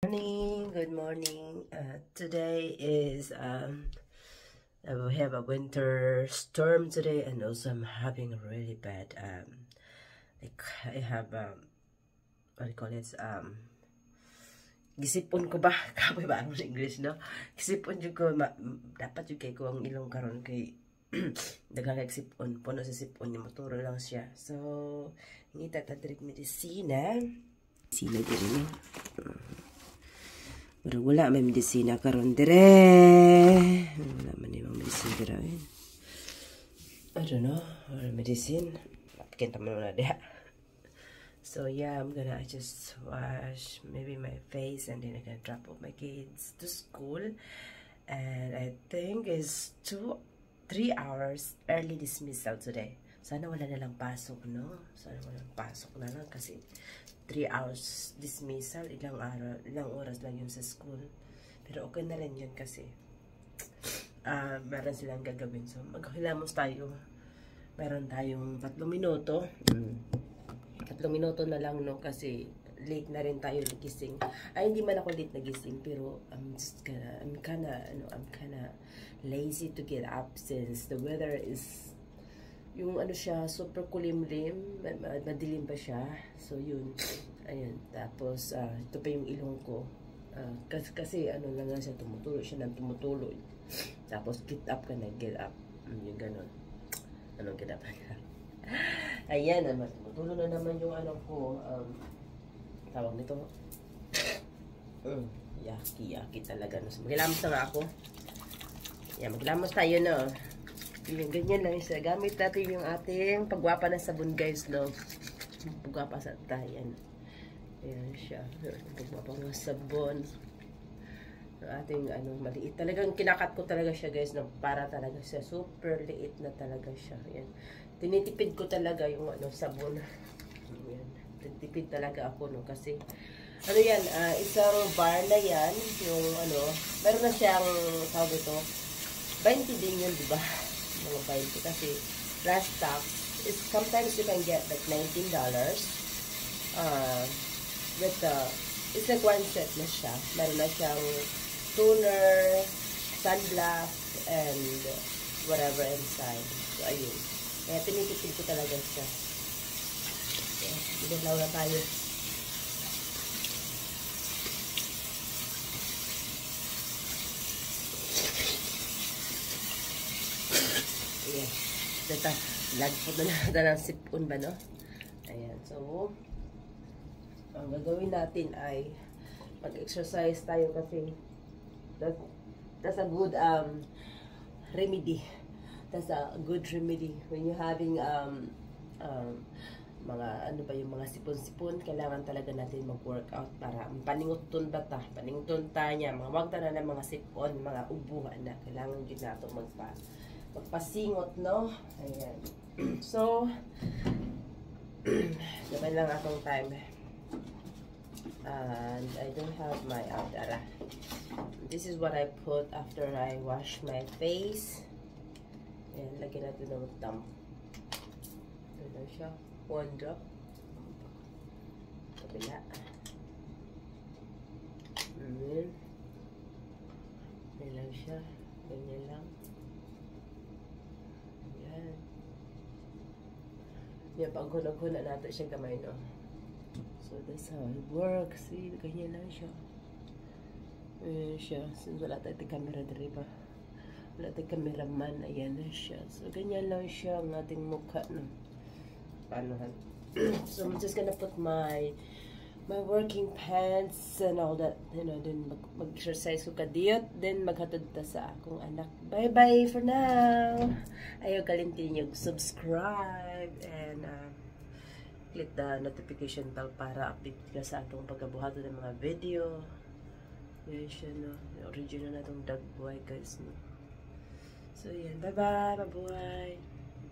Good morning. Today is we have a winter storm today, and also I'm having a really bad like I have what do you call it, gisipon ko ba kapoy ba ang English, no? Gisipon jud ko dapat jud kay ko ang ilong karon kay daghang kay sipon, puno sa sipon ni motoro lang siya. So ngita ta direct medisina diri. Pero wala may medisina karon dire. Wala man yung medicine dire. I don't know, or medicine. Kita man wala dia. So yeah, I'm gonna just wash maybe my face, and then I'm gonna drop off my kids to school. And I think it's 3 hours early dismissal today. Sana wala na lang pasok, no? Sana wala lang pasok na lang kasi 3 hours dismissal, ilang oras lang yun sa school. Pero okay na rin yun kasi meron silang gagawin. So maghilamos tayo. Meron tayong 3 minuto. 3 minuto na lang, no? Kasi late na rin tayo gising. Ay, hindi man ako late na gising, pero I'm kinda lazy to get up since the weather is yung ano siya, super kulimlim, madilim pa siya. So yun, ayun. Tapos ito pa yung ilong ko. Kasi ano lang nga siya, tumutulo siya ng tumutulo. Tapos get up ka na, get up. Yung ganon. Anong get up? Ayan naman, tumutulo na naman yung ano ko. Tawag nito. Yaki talaga. No? So, maglamos na nga ako. Yan, maglamos tayo, no? Yung ganyan lang siya. Gamit natin yung ating pagwapa ng sabon, guys, no? Pagwapa sa tayan. Ayan siya. Pagwapa ng sabon. Yung ating, maliit. Talagang kinakat ko talaga siya, guys, no? Para talaga siya. Super liit na talaga siya. Ayan. Tinitipid ko talaga yung, sabon. Ayan. Tinitipid talaga ako, no? Kasi, yan, isang bar na yan. Yung, meron na siyang, tawag ito, 20 din yun, diba? Mga 20 kasi last tax is sometimes you can get like $19 with it's like one set na siya. Meron na siyang toner, sunblock, and whatever inside. So ayun, kaya tinitipid ko talaga siya. Okay, ilaw na tayo. Ayan. Dito, lagpot na natin ng sipon ba, no? Ayan. So, ang gagawin natin ay mag-exercise tayo kasi that's a good remedy. That's a good remedy. When you're having mga, yung mga sipon-sipon, kailangan talaga natin mag-workout para paninguton ba ta? Paninguton ta niya. Wag ta na ng mga sipon, mga ubuhan na. Kailangan din nato magpasingot, no? Ayan. So, naman lang akong time. And I don't have my outara. This is what I put after I wash my face. Ayan, lagyan natin ng thumb. Ito siya. 1 drop. Kabila. Ayan. Ayan lang siya. Ganyan lang. Yan, pag hunag-hunag natin siya kamay, no? So, that's how it works. See, ganyan lang siya. Ayan siya. Since wala tayo camera diri pa. Wala tayo cameraman. Ayan na siya. So, ganyan lang siya ang ating mukha, no? Paano? So, I'm just gonna put my working pants and all that, then mag-exercise ko kadiyot, then maghatod ta sa akong anak. Bye-bye for now! Ayaw kalimtin yung subscribe and click the notification bell para update ka sa atong pagkabuhato ng mga video. Yan siya, no? Original na itong dog boy, guys, no? So, yan. Bye-bye! Bye-bye!